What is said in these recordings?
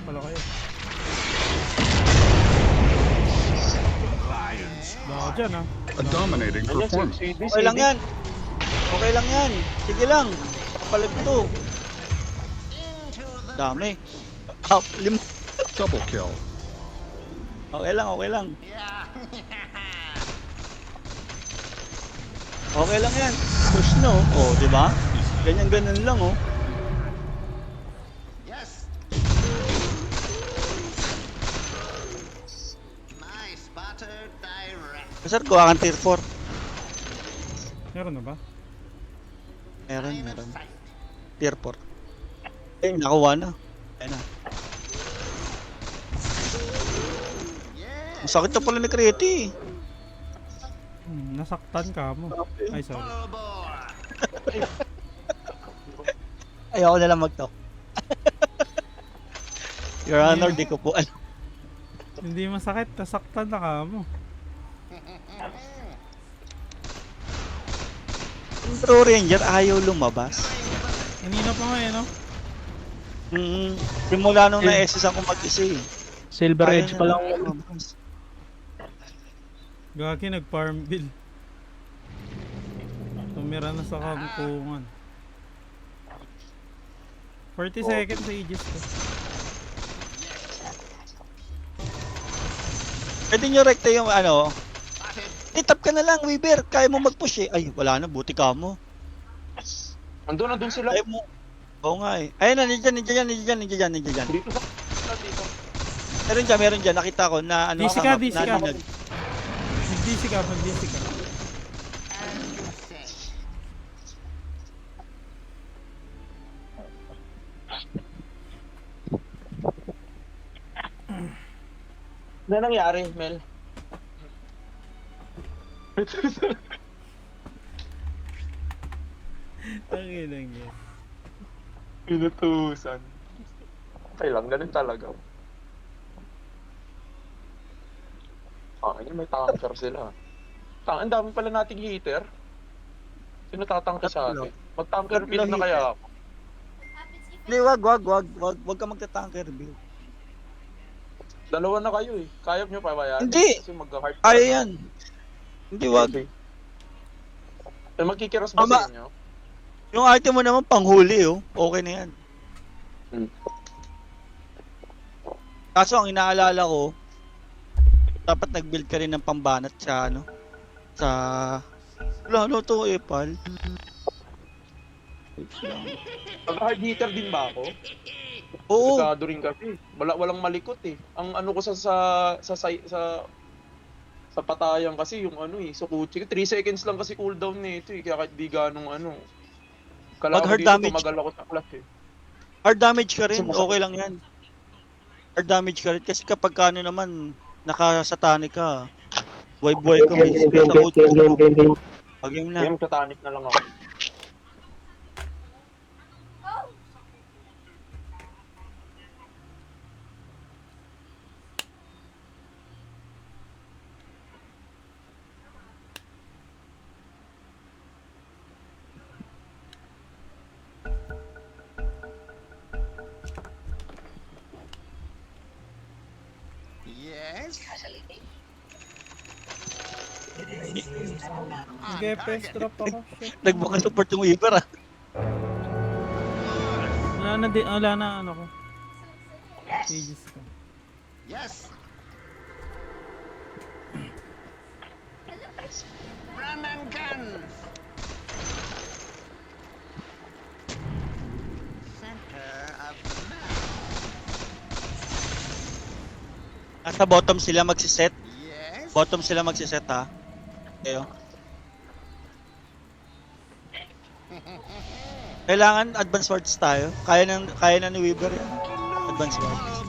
pala kayo. Baka dyan ah. A dominating performance. Okay lang yan. Okay lang yan. Sige lang. Kapalag ito. Dami. Lima. Double kill. Okay lang, okay lang. Okay lang yan. Push no. Oh, di ba? Ganyan-ganyan lang oh. Yes. My spotter direct. Sir, kuha kang tier 4. Meron na ba? Meron. Tier 4. Eh, nakuha na. Ayan na. Ang sakit na pala ni Kreti. Nasaktan ka mo. Ay, sorry. Ayoko na lang mag-talk. Your Honor, di ko po alam. Hindi masakit, nasaktan na ka mo. Yung True Ranger ayaw lumabas. Kanina pa nga eh, no? Simula nung na-SS ako mag-isa eh. Silver Ayaw Edge na pa lang. lumabas. Gagi, nag-farm bill. Tumira na sa kangkungan. 40 seconds sa Aegis ko. Pwede nyo rekta yung ano. Tap ka na lang, Weaver. Kaya mo mag-push eh. Ay, wala na. Buti ka mo. Nandun sila. Kaya mo. Oo nga eh. Ayun na, nandiyan. Dito sa dito. Meron dyan. Nakita ko na ano. DC ka. na- Mag-DC ka. Ano nangyari, Mel? Tanginang yan. Pinutusan. Okay lang, ganun talaga. Yun may tanker sila. Ang dami pala nating hitter. Sino tatangke sa atin? Mag-tanker build na kaya ako. Hindi, wag ka magta-tanker build. Dalawa na kayo eh. Kaya nyo pa ba yan? Hindi. Kasi mag-hard Kaya yan. Hindi, wag. Okay. Eh, magkikiras ba Ama. sa inyo? Yung item mo naman panghuli oh. Okay na yan. Kaso ang inaalala ko, dapat nag-build ka rin ng pambanat sa ano. Sa... Lalo to, Epal. Mag-hard hitter din ba ako? Oo. Sigado rin kasi. Walang malikot eh. Ang ano ko sa patayan kasi yung ano eh, Sukuchi. 3 seconds lang kasi cooldown nito eh. Kaya kahit di ganong ano. Kala Pag ko hard dito damage- tumagal ako sa class eh. Hard damage ka rin, Kasi masakit. okay lang yan. Hard damage ka rin. Kasi kapag ano naman, nakasatani ka, buhay-buhay ka, may space sa boot mo. Pag yun na. Kaya magtatanik na lang ako. Yes. Nag-FPS drop ako. Shit. Nagbuka support yung Weaver ah. Wala na ano ko. Aegis ko. Yes. Run and guns. Center of the map. Nasa bottom sila magsiset. Yes. Bottom sila magsiset ha. Kayo. Kailangan advance wards tayo. Kaya na ni Weaver yan. Advance wards.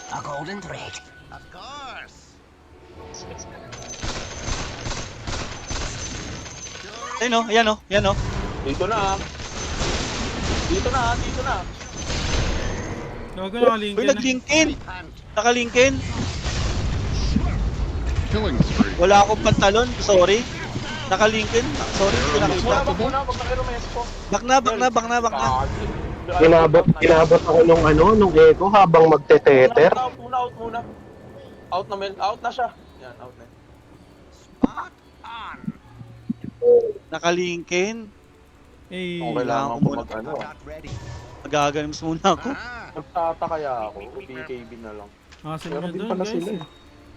A golden thread. Of course. Ayun o, yan o, yan o. Dito na. Gago nakalinkin Uy, na. nag-linkin. Hunt. Nakalinkin. Killing spree. Wala akong pantalon, sorry. Naka-Lincoln. Sorry, hindi ko nakita. Wag muna, wag na kayo rumespo. Back na. Inabot ako nung echo habang magte-tether. Out muna. Out na siya. Yan, out na. Spot on. Naka-Lincoln. Eh, Kung kailangan ko mag-ano. Not ready. Magaganims muna ako. Magtatakaya ako. BKB na lang. asin Meron nyo din doon pala guys. sila Eh. eh.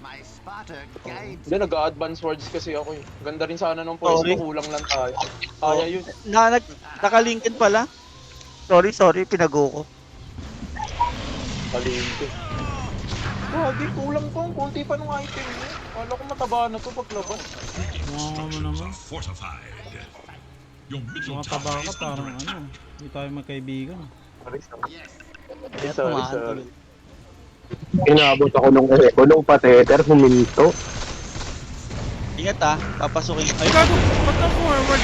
My spotter guides. Hindi, nag-advance words kasi ako eh. Ganda rin sana nung pwesto, Sorry. kulang lang tayo. Kaya yun. Naka-Lincoln pala. Sorry, pinago ko. Palingki. Wagi, kulang pa. Kunti pa nung item niya. Kala ko mataba na to paglabas. Mukha mo naman. Fortified. Your middle Mga tower taba ka is parang under ano. Hindi tayo magkaibigan. Kaya Sorry. tumahan. Inabot ako nung echo nung pa-tether, huminto. Ingat ah, papasukin. Ay, gago! Ba't na forward?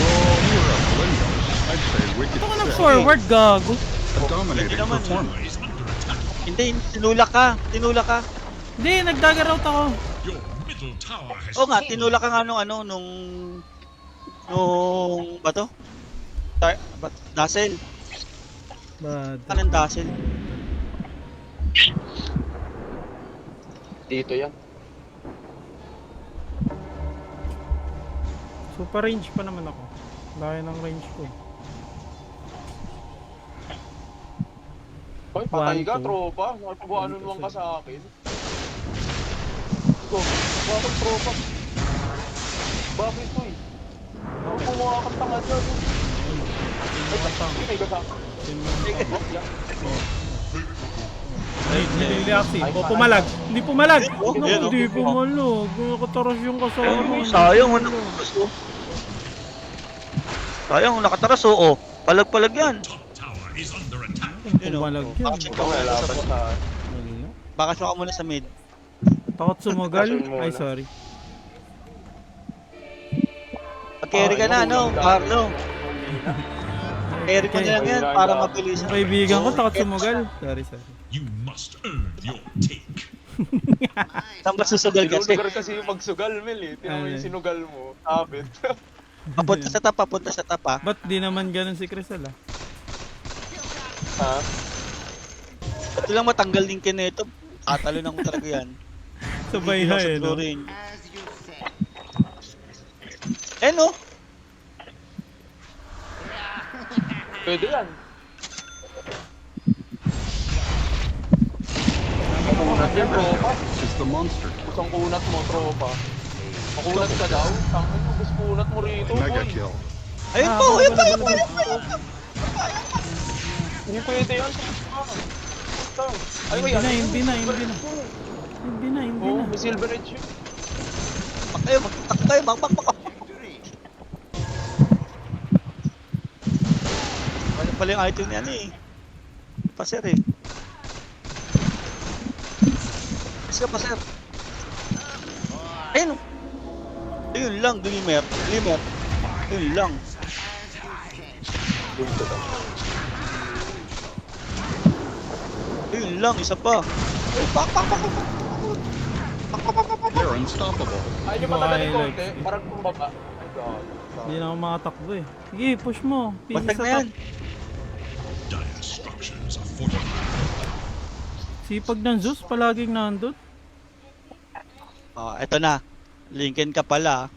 Oh, you're a blender. I'd say wicked Ba't ako sick. nag-forward, gago? A dominating Hindi naman. performance. Hindi, tinulak ka. Hindi, nagdagger out ako. Your middle tower has Oo nga, fallen. tinulak ka nga nung ba to? Dazzle. Bad. Anong Dazzle? Dito yan. Super range pa naman ako. Layo ng range ko. Hoy, patay ka, 1, 2. tropa. Nakipag-ano naman ka sa akin. Go. Bakit, tropa? Bakit, Uy? Ako kumuha kang tanga dyan. Ay, may kasama. Ay, nililiaksi. O, pumalag. Hindi pumalag. Oh, Naku, yan, oh. hindi pumalag. Nakataras yung kasama. Sayang, nakataras oh. Sayang, nakataras oh. Palag-palag yan. Top tower is under attack. Yun, oh. Pumalag yan. Bakit Ito, may laban sa... Wala. Baka siya ka muna sa mid. Takot sumugal. Kasun muna. Ay, sorry. Mag-carry ka na, no? Carlo. Carry mo na lang yan para mabilis. Yung kaibigan ko, takot sumugal. Sorry. You must earn your take. Saan ba susugal kasi? Sinulugar kasi yung magsugal, Mel eh. Tinan mo yung sinugal mo. Abit. Papunta sa tapa. Ba't di naman ganun si Crystal ah? Ha? Ito lang matanggal din kinito. Tatalo na ko talaga yan. Sabay Hindi ha lang sa eh, no? As Florin. you say. Eh no? Pwede yan. Makunat yan, tropa. It's the monster. Kusang kunat mo, tropa. Makunat ka daw. Tangin mo, gusto kunat mo rito, Mega boy. kill. Ayun po, ayun po. Hindi pwede yan. Ay, Hindi na. Oo, may silver edge yun. Takbo kayo, bak. Ano pala yung item niya eh. Paser eh. Isa paser. Ayun. Ayun lang, glimmer. Ayun lang. Dito daw. Ayun lang, isa pa. Ay, bak. They're unstoppable. Ay, yung matagal yung Twilight. konti. Parang kumbaba. Ay, God. Hindi na ako makatakbo eh. Sige, push mo. Pili Bantag sa na yan. top. Dire structures are fortified. Sipag ng Zeus, palaging nandun. Oh, eto na. Lincoln ka pala.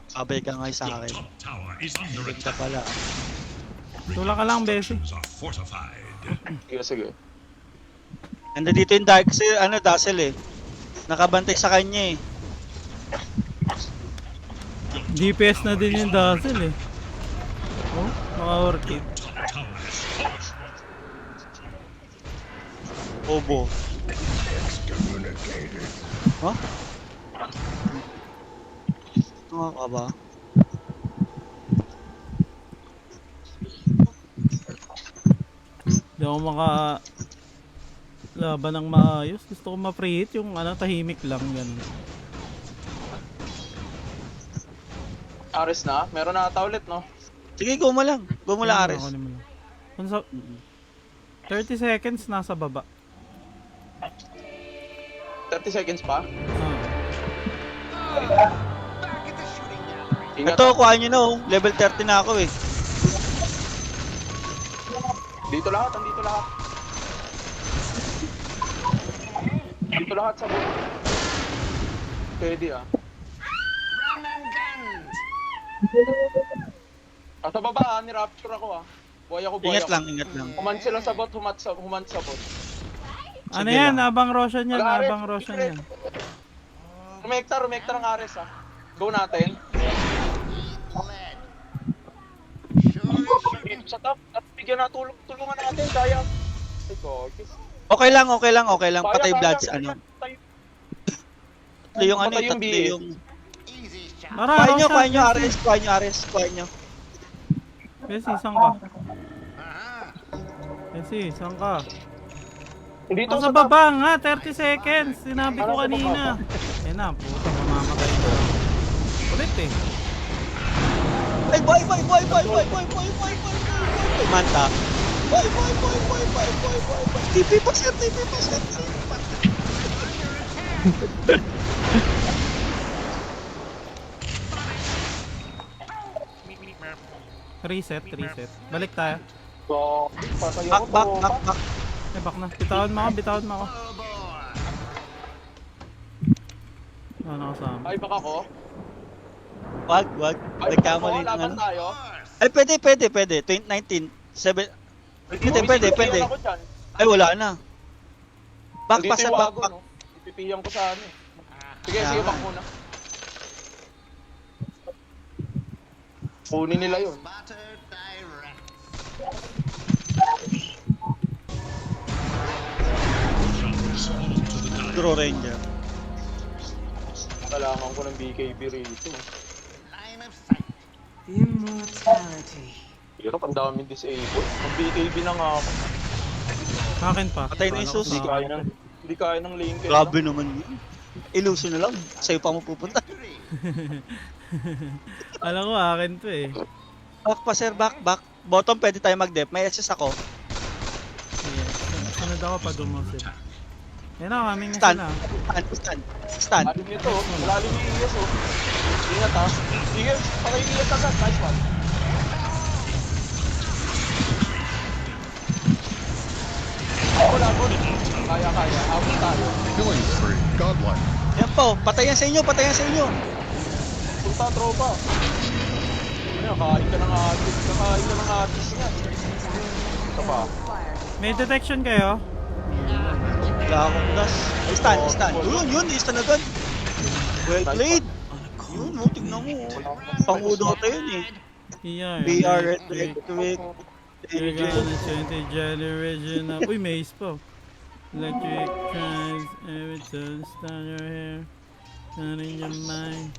Sabay ka nga sa Your akin. top tower is under Lincoln ka attack. pala. Tula ka lang, Besi. Structures are fortified. Sige. Nandito dito yung dark kasi Dazzle eh. Nakabantay sa kanya eh. DPS na din yung Dazzle eh. Oh, naka-work it. Top tower has Obo. Ha? Ano ka ba? Hindi ako laban ng maayos. Gusto ko ma-pre-hit yung tahimik lang ganun. Ares na? Meron na ata ulit, no? Sige, go mo lang. Go mo lang, Ares. Ako naman. Kung sa 30 seconds nasa baba. 30 seconds pa? Ah. Back at the shooting gallery. Ingat. Ito, kuhaan nyo na oh. Level 30 na ako eh. Dito lahat, andito lahat. Dito lahat sa buhay. Pwede ah. Run and gun. Sa baba ah, ni-rapture ako ah. Buhay ako, buhay Ingat ako. lang, ingat lang. Human sila sa bot, human sa bot. Ano Sige yan? lang. Abang Roshan yan. Wala, Abang Ares, Roshan secret. yan. Rumekta ng Ares ah. Go natin. Lead. Sure is shooting. Sa top, at bigyan na tulungan natin, kaya. Ay, gorgeous. Okay lang, okay lang, okay lang. Patay Kaya, bloods, kaya, ano. patay. Tatlo yung ano, Patay yung tatlo base. yung... Easy shot. Mara, Kuhaan nyo, Roshan. kuhaan nyo, Ares, kuhaan nyo, Ares, kuhaan nyo. Besi, saan ka? Uh-huh. Besi, saan ka? Dito Nasa sa top. baba nga, 30 seconds. Sinabi ko kanina. Eh na, puta, mamamatay na. Ulit eh. Ay, boy! Manta. Boy! TP pa sir, TP pa sir. Reset. Balik tayo. So, patay Back, ako. back. Eh, back na. Bitawan mo ako. Oh boy. Ano kasama? Ay, baka ko. Wag. Ay, Nagkamali ng laban ano. tayo. Ay, pwede. 2019. 7. Pwede. Ako dyan. Ay, wala na. Back Dito pa sir, yung back. wago, no? Ipipiyan ko sa ano eh. Sige, back muna. Kunin nila yun. Spotter direct. Draw Ranger. Kailangan ko ng BKB rito. Line of sight. Immortality. Hirap, ang daming disabled. Ang BKB na nga ako. Akin pa. Patay na yung Paano ko susi. sa- Hindi kaya ng link. Grabe naman yun. Iluso na lang. Sa'yo pa mo pupunta. Alam ko, akin to eh. Back pa sir, back. Bottom, pwede tayo mag-dep. May SS ako. Sige. Sunod ako pag umusin. Yan na, kaming na Stand. sila. Stand. Alim nito. Malalim yung Iyas oh. Ingat ha. Iyas, patay yung Iyas agad. Nice one. Labon. Kaya. Abot tayo. Killing spree. Godlike. Yan po. Patayan sa inyo. Punta, tropa. Ano, kain ka ng atis nga. Ito pa. May detection kayo? Wala akong gas. Ay, stand. Yun. Stand agad. Well played. Yun, tignan mo. Pangudo ka yun eh. BR, electric. You're gonna change the generation up. Uy, may ace pa. Electric trans, every time start your hair. Not in your mind.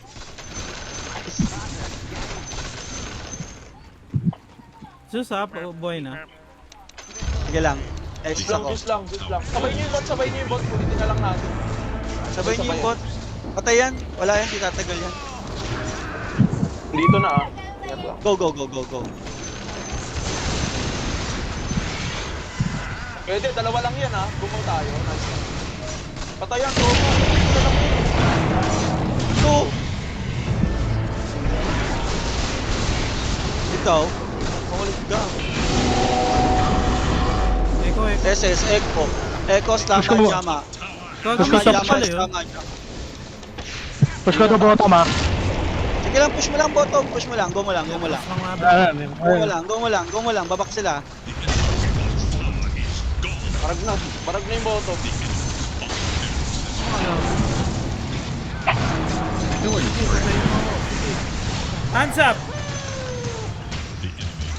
Sus up, oh, boy na. Sige lang. SS ako. Just lang. Sabay niyo yung bot. Kulitin na lang natin. Sabay niyo yung bot. Patayan. Wala yan. Di tatagal yan. Dito na ah. Ingat lang. Go. Pwede, dalawa lang yan ah. Gumaw tayo. Nice one. Patayan, tropa. Ito lang yun. Go! Ikaw. Makulit ka. Eko. SS, Echo, Slama, Jama. Gagawin siya pala yun. Slama, Jama. Push ko to bottom ha. Sige lang, push mo lang bottom. Push mo lang, go mo lang. Lang nga ba? Go mo lang. Babak sila. Barag na yung bottom. Killing spree. Hands up!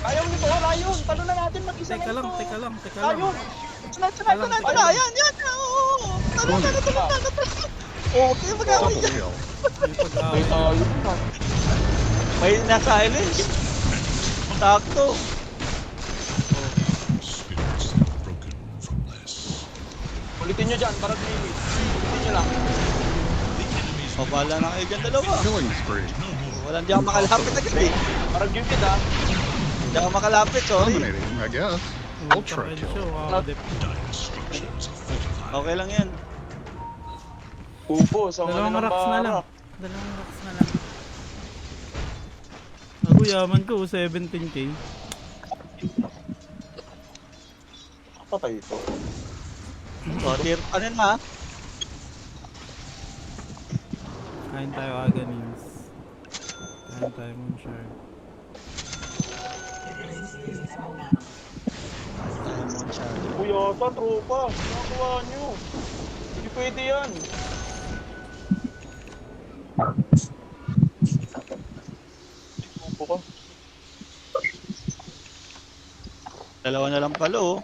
Ayaw nito, wala yun. Talo na natin mag-isa Teka lang. Ayun. Ito na, yan. Oo. Talo na. Okay, mag-away Double yan. kill. May Ay, pag-away. tayo. May na-silence. Takto. Spirits have broken from this. Ulitin nyo dyan, barag limit. Ulitin nyo lang. O, bahala na kayo dyan dalawa. Killing spree. Wala, hindi ako makalapit agad eh. Barag unit ah. Hindi ako makalapit, sorry. Dominating, I guess. Ultra kill. Dire structures are fortified. Okay lang yan. Upo, sa Dalawang mga ng rocks na lang. barak. Dalawang box na lang. Ako yaman ko, 17k. Patay ito. O, tier, ano na? Kain tayo aganins. Kain tayo moonshard. Diamond shard. Kuya, sa tropa. Nakakuha nyo. Hindi pwede yan. Tropa ka. Dalawa na lang pala, oh.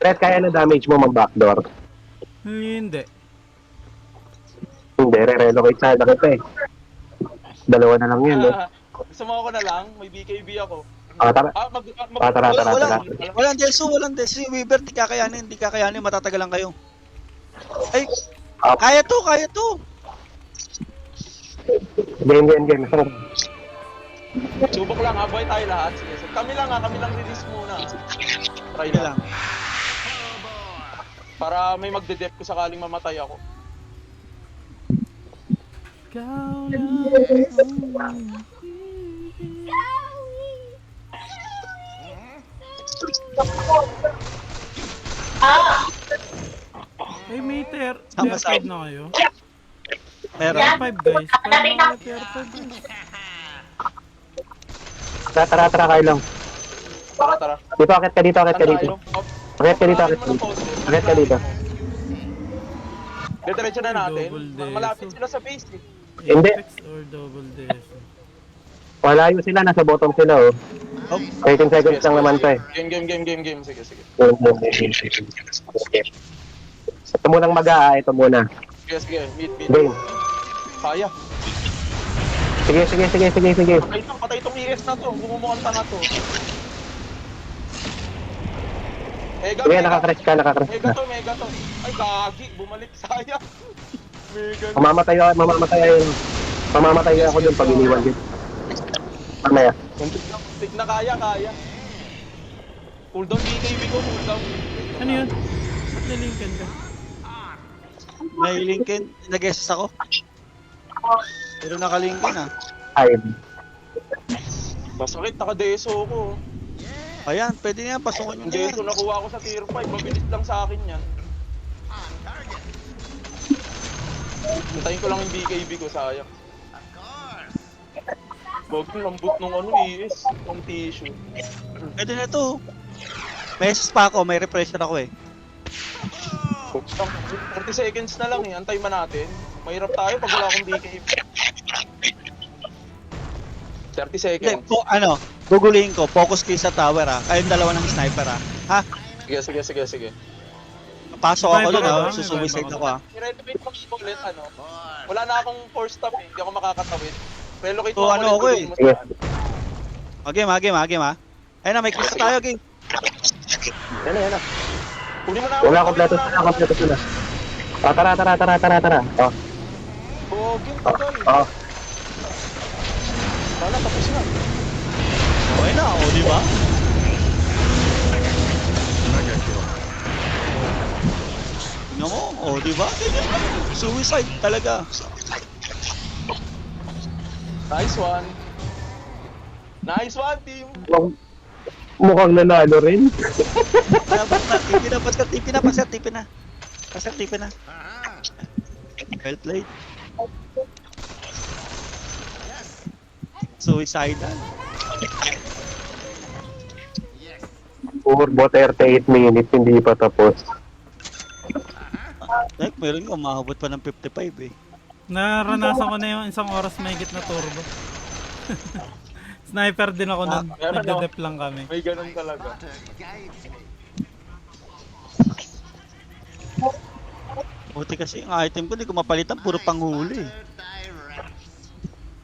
Red, kaya na damage mo mag-backdoor. Hindi. Hindi, re-relocate sana kita eh. Dalawa na lang yun, no? Gusto mo ako na lang? May BKB ako. Tara. Tara. Walang Delso, walang Delso. Si Weaver, di kakayanin, matatagalan kayo. Ay, kaya to. Game. Subok lang ha, buhay tayo lahat. Sige, so, kami lang release muna. Try Hindi lang. lang. Para may magde-dep ko sakaling mamatay ako. Ikaw lang. Ay, may tier Sama-sama. 5 na kayo. Meron. Tier 5 guys. Paano na kayo tier 5? Tara, kayo lang. Tara. Dito, akit ka dito. Akit ka dito. Diretso na natin. Double deso. Malapit sila sa base eh. Hindi. Apex or double DS? Wala yun sila, nasa bottom sila, oh. 13 seconds lang naman pa eh. Game. Sige. Ito munang mag-a, ito muna. Sige. Meet. Game. Kaya. Sige. Patay itong ES na to. Bumumukhang tanga to. Sige, nakakresh ka. Mega to. Ay, gagi. Bumalik. Sayang. Mega. Mamamatay ako dun pag iniwan din. Mamaya. Tig na kaya. Cooldown BKB ko, cooldown. Ano yun? Ba't na-linkan ka? May linkin. Nag-guess ako. Pero nakalinkin, ah. 5. Masakit, naka-deso ko. Ayan, pwede na yan. Pasukan nyo Yung na yan. deso nakuha ko sa tier 5. Mabilis lang sa akin yan. Hintayin ko lang yung BKB ko, sayang. Of course. Bagong lambot nung ES. Ng tissue. Pwede na to. May SS pa ako, may repression ako eh. 40 seconds na lang eh. Antay man natin. Mahirap tayo pag wala akong BKB. 30 Hindi, seconds. gugulihin ko. Focus kayo sa tower, ah. Kayong dalawa ng sniper, ah. Ha? Sige. Pasok ako dun, ah. May Susuicide vibe ako, ah. I-relocate mo ulit, wala na akong force stop eh. Hindi ako makakatawid. Relocate So, mo ano ako eh. Sige. Game, ah. Ayun na, may kiss tayo, game. Yan na. Huli mo na ako. Wala, kompleto sila. Tara. Oh. Bogin, tagal. Oh. Wala, tapos na. Okay na, o, di ba? Mega kill. Tingnan mo, o, di ba? Suicide talaga. Nice one, team. Mukhang nanalo rin. TP na. Pasir, TP na. Aha. Well played. Suicidal. Yes. Bot 38 minutes, hindi pa tapos. Like, meron nga, umahubot pa ng 55 eh. Naranasan ko na yung isang oras mahigit na turbo. Sniper din ako nun. meron Nagde-dep lang kami. May ganun talaga. Water guides me. Buti kasi yung item ko, hindi ko mapalitan, puro panghuli. Water directs.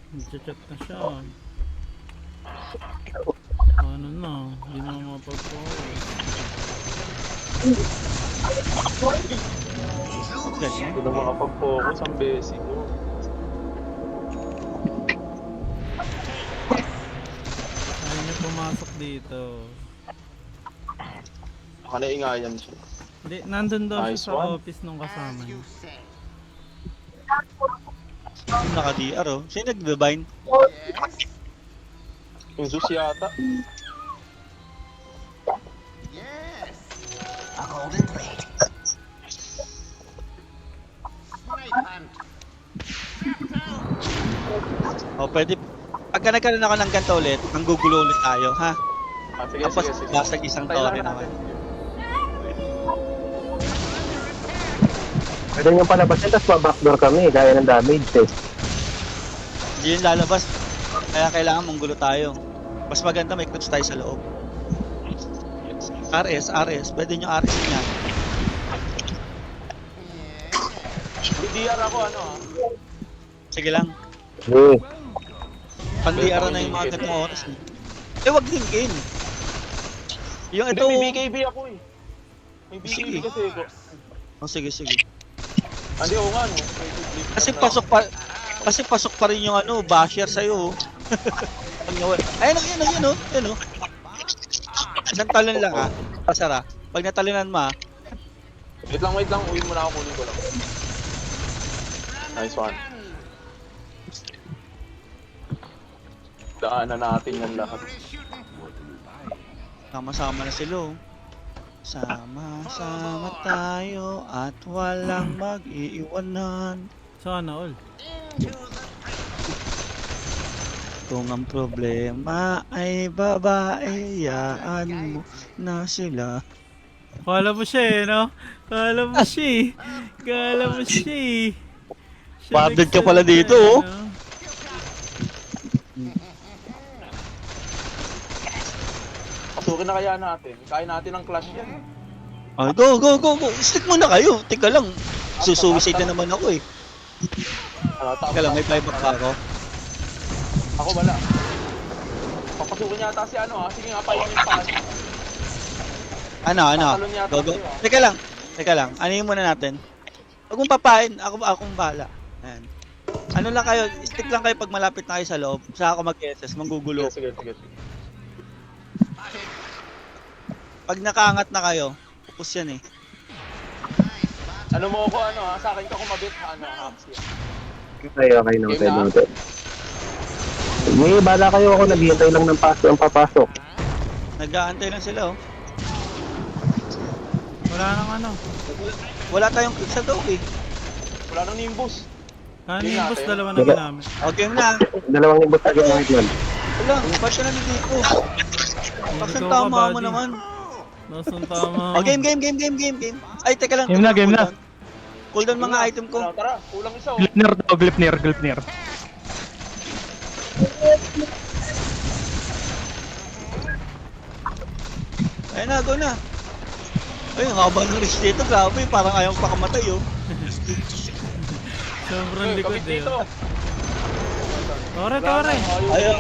Nag-chat na siya. Ano na, hindi na mapag-focus. Hindi na makapag-focus ang basic ko. Ayaw niya pumasok dito. Baka naingayan siya. Hindi, nandun daw siya Nice sa one. office nung kasama As niya. you say. Naka-DR oh. Sino nag-divine? Yes. Yung Zeus yata. Yes. A golden blade. Night hunt. O, pwede. Pagka nagkaroon ako ng ganito ulit, ang gugulo ulit tayo, ha? Ah, sige, Tapos, sige, sige. basag isang Kailangan tore naman. natin. Pwede nyo palabasin, tapos ma-backdoor kami, kaya ng damage eh. Hindi yun lalabas. Kaya kailangan manggulo tayo. Mas maganda may clutch tayo sa loob. RS. Pwede nyo RS niya. May DR ako, ano ah. Sige lang. Okay. Pang-DR na yung mga ganitong oras. Eh, wag din game. Yung Hindi, ito... may BKB ako eh. May BKB Sige. kasi ako. Oh, sige. Hindi, oo nga no. Kasi pasok pa rin yung ano, basher sa'yo. Pag nawala. Ayun oh. Isang talon lang ha. Pasara. Pag natalinan mo ha. Wait lang. Uwi muna ako, kunin ko lang. Nice one. Daanan natin yan lahat. Sama-sama na sila oh. Sama-sama tayo at walang mag-iiwanan. Sana all. Kung ang problema ay babae, yaan mo na sila. Kala mo siya eh, no? Kala mo siya eh. Siya Barded ka nagsalita, pala dito, oh. no? Pasukin na kaya natin. Kaya natin ang clash yan. Ay, go. Stick muna kayo. Tika lang. Susuicide na naman ako eh. Tika lang, may buyback pa ako. Ako wala. Papasukin yata si ano ah. Sige nga, painin pa. Ano? Tatalon yata Go. kayo, ah. Teka lang. Anuhin muna natin. Huwag mong papain. Akong bahala. Ayan. Ano lang kayo, stick lang kayo pag malapit na kayo sa loob. Saka ako mag-SS, manggugulo. Sige. Pag nakaangat na kayo, focus yan eh. Ano mo ako ano ha? Sa akin ka kumabit ha? Ano ha? Okay na. Pwede natin. Sige, bala kayo ako, naghihintay lang ng ang papasok. Nag-aantay lang sila oh. Wala nang ano. Wala tayong click sa loob eh. Wala nang nimbus. Kani yung boss, natin. dalawa na ginamit. Okay na. Dalawang ibot na ginawa yun. Wala, pasya na dito. Pasya Ikaw ka, tama mo buddy. naman. Nasaan tama? Oh, game. Ay, teka lang. Game na. Cooldown mga item ko. Tara, kulang isa oh. Glipnir. Ayun na, go na. Ay, ang haba ng reach dito. Grabe, parang ayaw pa kamatay oh. Sobrang likod Kapit eh. dito. Tore. Ayaw.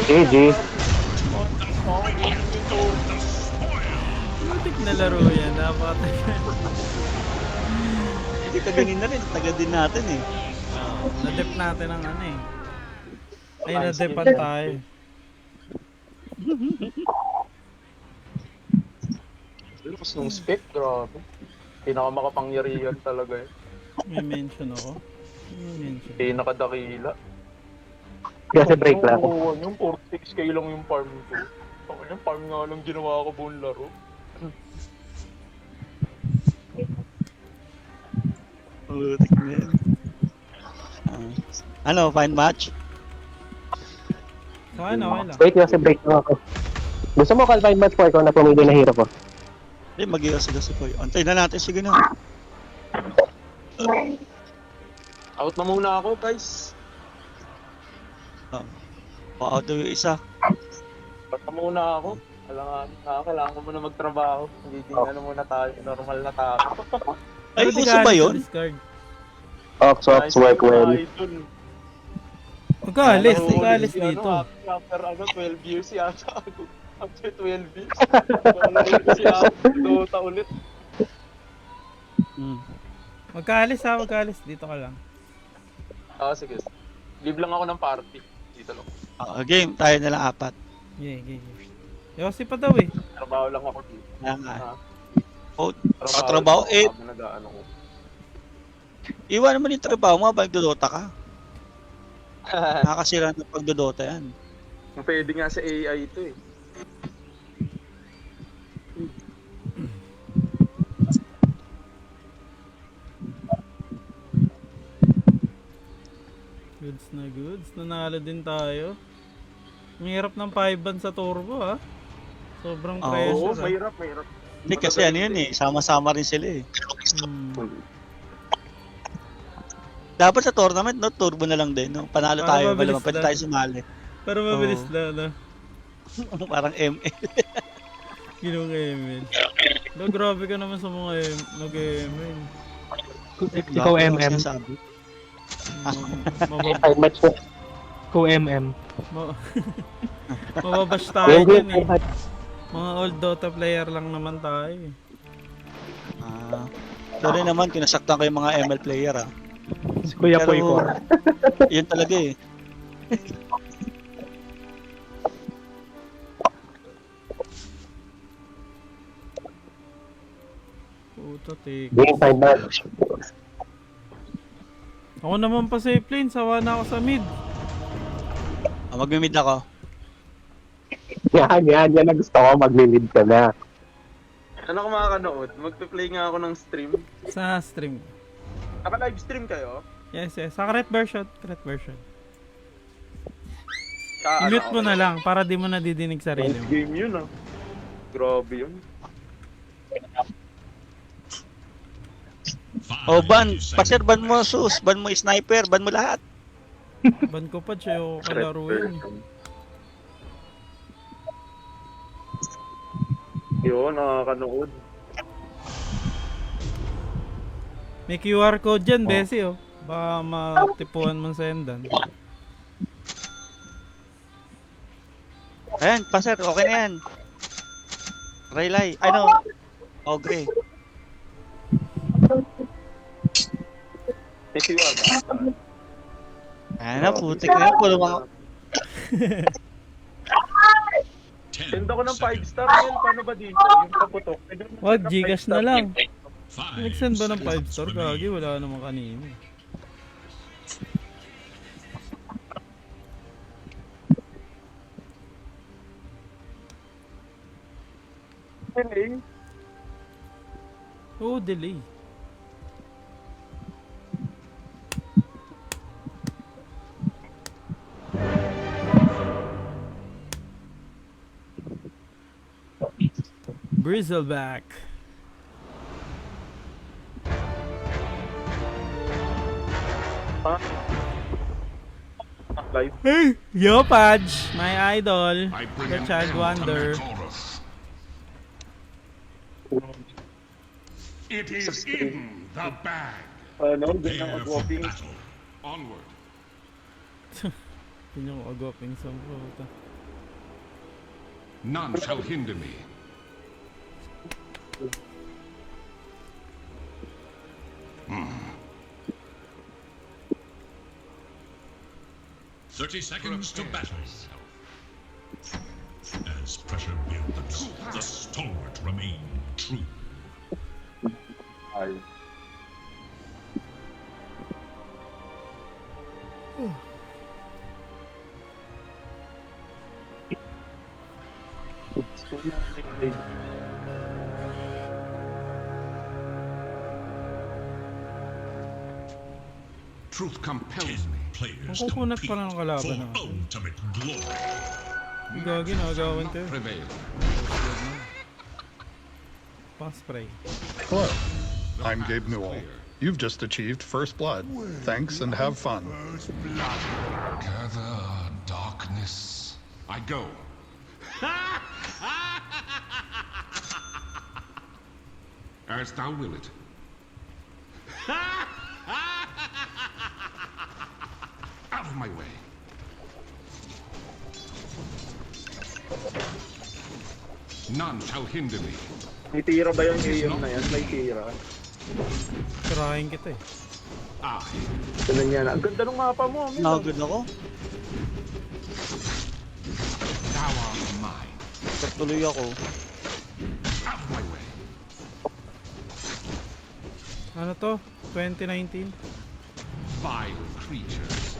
GG. Matik na laro yan. Dapat. Hindi ka ganin na rin. Taga din natin eh. Na-dep natin ang ano eh. Ay, na-depan tayo. Lakas nung spec, grabe. Pinakamakapangyarihan talaga eh. May mention ako. Pinakadakila. Kasi break lang ako. Oo, yung 46k lang yung farm ko. Yung farm nga lang ginawa ko buong laro. Putik na yan. Ano, fine match? Okay lang. Wait, kasi break lang ako. Gusto mo confine match po, ikaw na pumili na hero ko. Hindi, mag-iwa sila sa Koy. Antay na natin, sige na. Out na muna ako, guys. Pa-out yung isa. Out na muna ako. Kailangan ko muna magtrabaho. Hindi ano muna tayo, normal na tao. Ay, uso ba yun? Discard. Ox, work well. Magkaalis dito. After 12 years yata ako. After 12 years. Siya Dota ulit. Magkaalis dito ka lang. Sige. Leave lang ako ng party. Dito lang. Game, tayo na lang 4. Yeah. Yosi pa daw eh. Trabaho lang ako dito. Kaya nga. Ah. Oh, katrabaho eh. Nag-ano ko. Iwan naman yung trabaho mo habang nagdodota ka. Nakakasira ng pagdodota yan. Pwede nga sa AI ito eh. Goods na goods. Nanalo din tayo. Ang hirap ng 5 ban sa turbo ha. Sobrang Oo, Oo, pressure. mahirap, mahirap. Hindi kasi ano yun eh, sama-sama rin sila eh. Dapat sa tournament, no, turbo na lang din. No? Panalo Para tayo, mabilis wala pwede lang. tayo sumali. Pero mabilis Oo. lang no. Parang ML. Ginong ML. No, grabe ka naman sa mga nag-ML. Ikaw MM. Sabi. Ay, match na. Ikaw MM. Mababash tayo Yung dyan eh. game, Mga old Dota player lang naman tayo eh. Sorry naman, kinasaktan ko yung mga ML player ah. Si Kuya Pero- Poy ko. Yun talaga eh. Puta tik. game 5 match. Ako naman pa safe lane, sawa na ako sa mid. Magmimid ako. Yan ang gusto ko, mag-lead ka na. Ano kung makakanood? Magpe-play nga ako ng stream. Sa stream. Naka-live stream kayo? Yes, yes. Sa correct version. Correct version. Ano, I-mute mo na lang para di mo nadidinig sarili mo. Game yun ah. Grabe yun. O ban, pasir, ban mo sus, ban mo sniper, ban mo lahat. Ban ko pa siya yung kalaro yun. Yun, nakakanood. May QR code dyan, Bessie oh. Baka matipuan mo sa endan. Ayan, pasir, okay na yan. Raylay, ano? Ogre. May QR ba? Ayan na, putik na yun. Pulo mga... Send ako ng 5 star yun. Paano ba dito? Yung kaputok. Wag, Gcash na lang. 5 Nag-send ba ng 5 seconds star? remaining. Gagi, wala naman kanina. Oh, delay. Bristleback. Live. Hey, yo, Padge, my idol, I bring the an child end wonder. from the chorus. It is in the bag. Ano, Prepare ganyan ang for walking. battle. Onward. Yun yung agwaping sa puta. None shall hinder me. Hmm. 30 seconds to battle. As pressure builds, the stalwart remain true. Ay. Truth compels me. Players Makukunat compete pa lang ang kalaban for natin. ultimate glory. Gagi, nagawan ko. Prevail. Pass spray. Hello, I'm Gabe Newell. You've just achieved first blood. Thanks and have fun. Gather darkness. I go. As thou will it. Out of my way. None shall hinder me. May tira ba yung AM na yan? May tira. Tirahin kita eh. I Ganun yan. Ang ganda ng mapa mo. Nagod ako. thou art mine. Tuloy ako. Out of my way. Ano to? 2019? Vile creatures.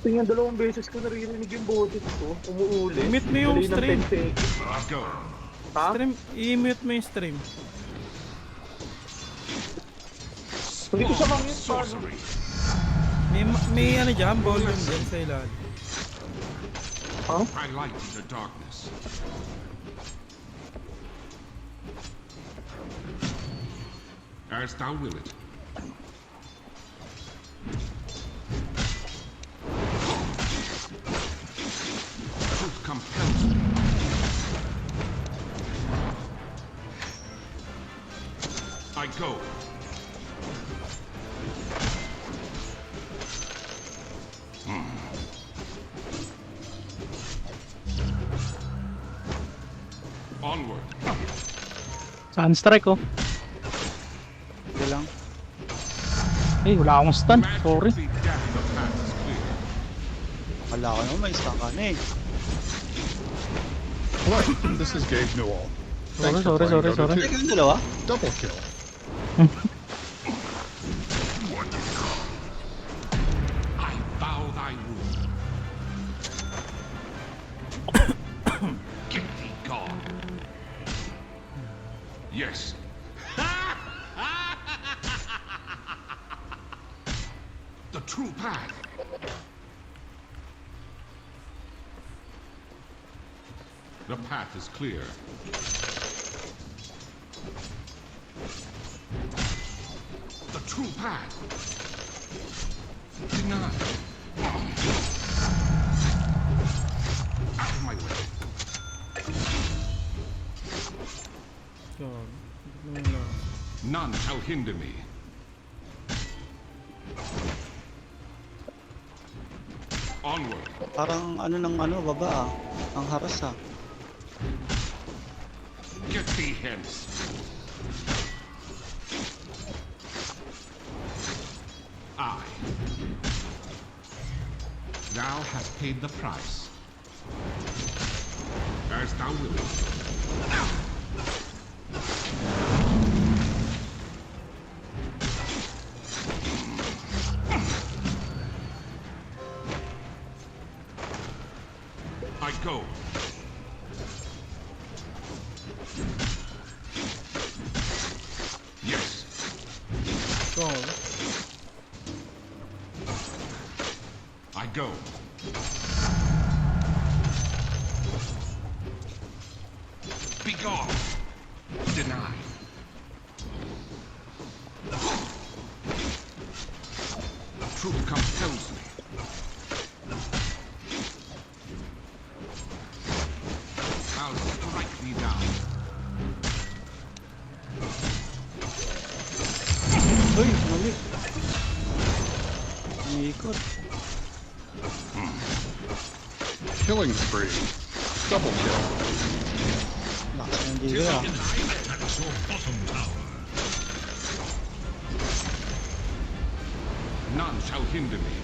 Tingnan, 2 beses ko naririnig yung boses ko. Umuuli. I-mute mo yung Dali ng stream. 10 seconds. I go. Ha? Stream, i-mute mo yung stream. Hindi ko siya Spawn of mamute pa. sorcery. May ano dyan, volume dyan sa ilalim. I light in the darkness. As thou will it. Truth compels me. I go. Onward. Sunstrike oh. Sige lang. Eh, wala akong stun. Sorry. Magically death the path is clear. Wala ko naman, may stun ka na eh. Hello, this is Gabe Newell. Sorry, Thanks for sorry, playing sorry, Dota sorry. 2. Ay, kayong dalawa? Double kill. I bow thy rule. Get thee gone. Yes. The true path. The path is clear. The true path. Denied. Out of my way. God. Wala. None shall hinder me. Onward. Parang ano ng ano, baba ah. Ang haras ah. Get thee hence. I. Thou hast paid the price. As thou wilt. I go. Yes. God. I go. Be gone. Deny. Truth compels me. I'll strike thee down. Uy, mali. Umiikot. Killing spree. Double kill. Lakas ng dito ah. That's your bottom tower. None shall hinder me.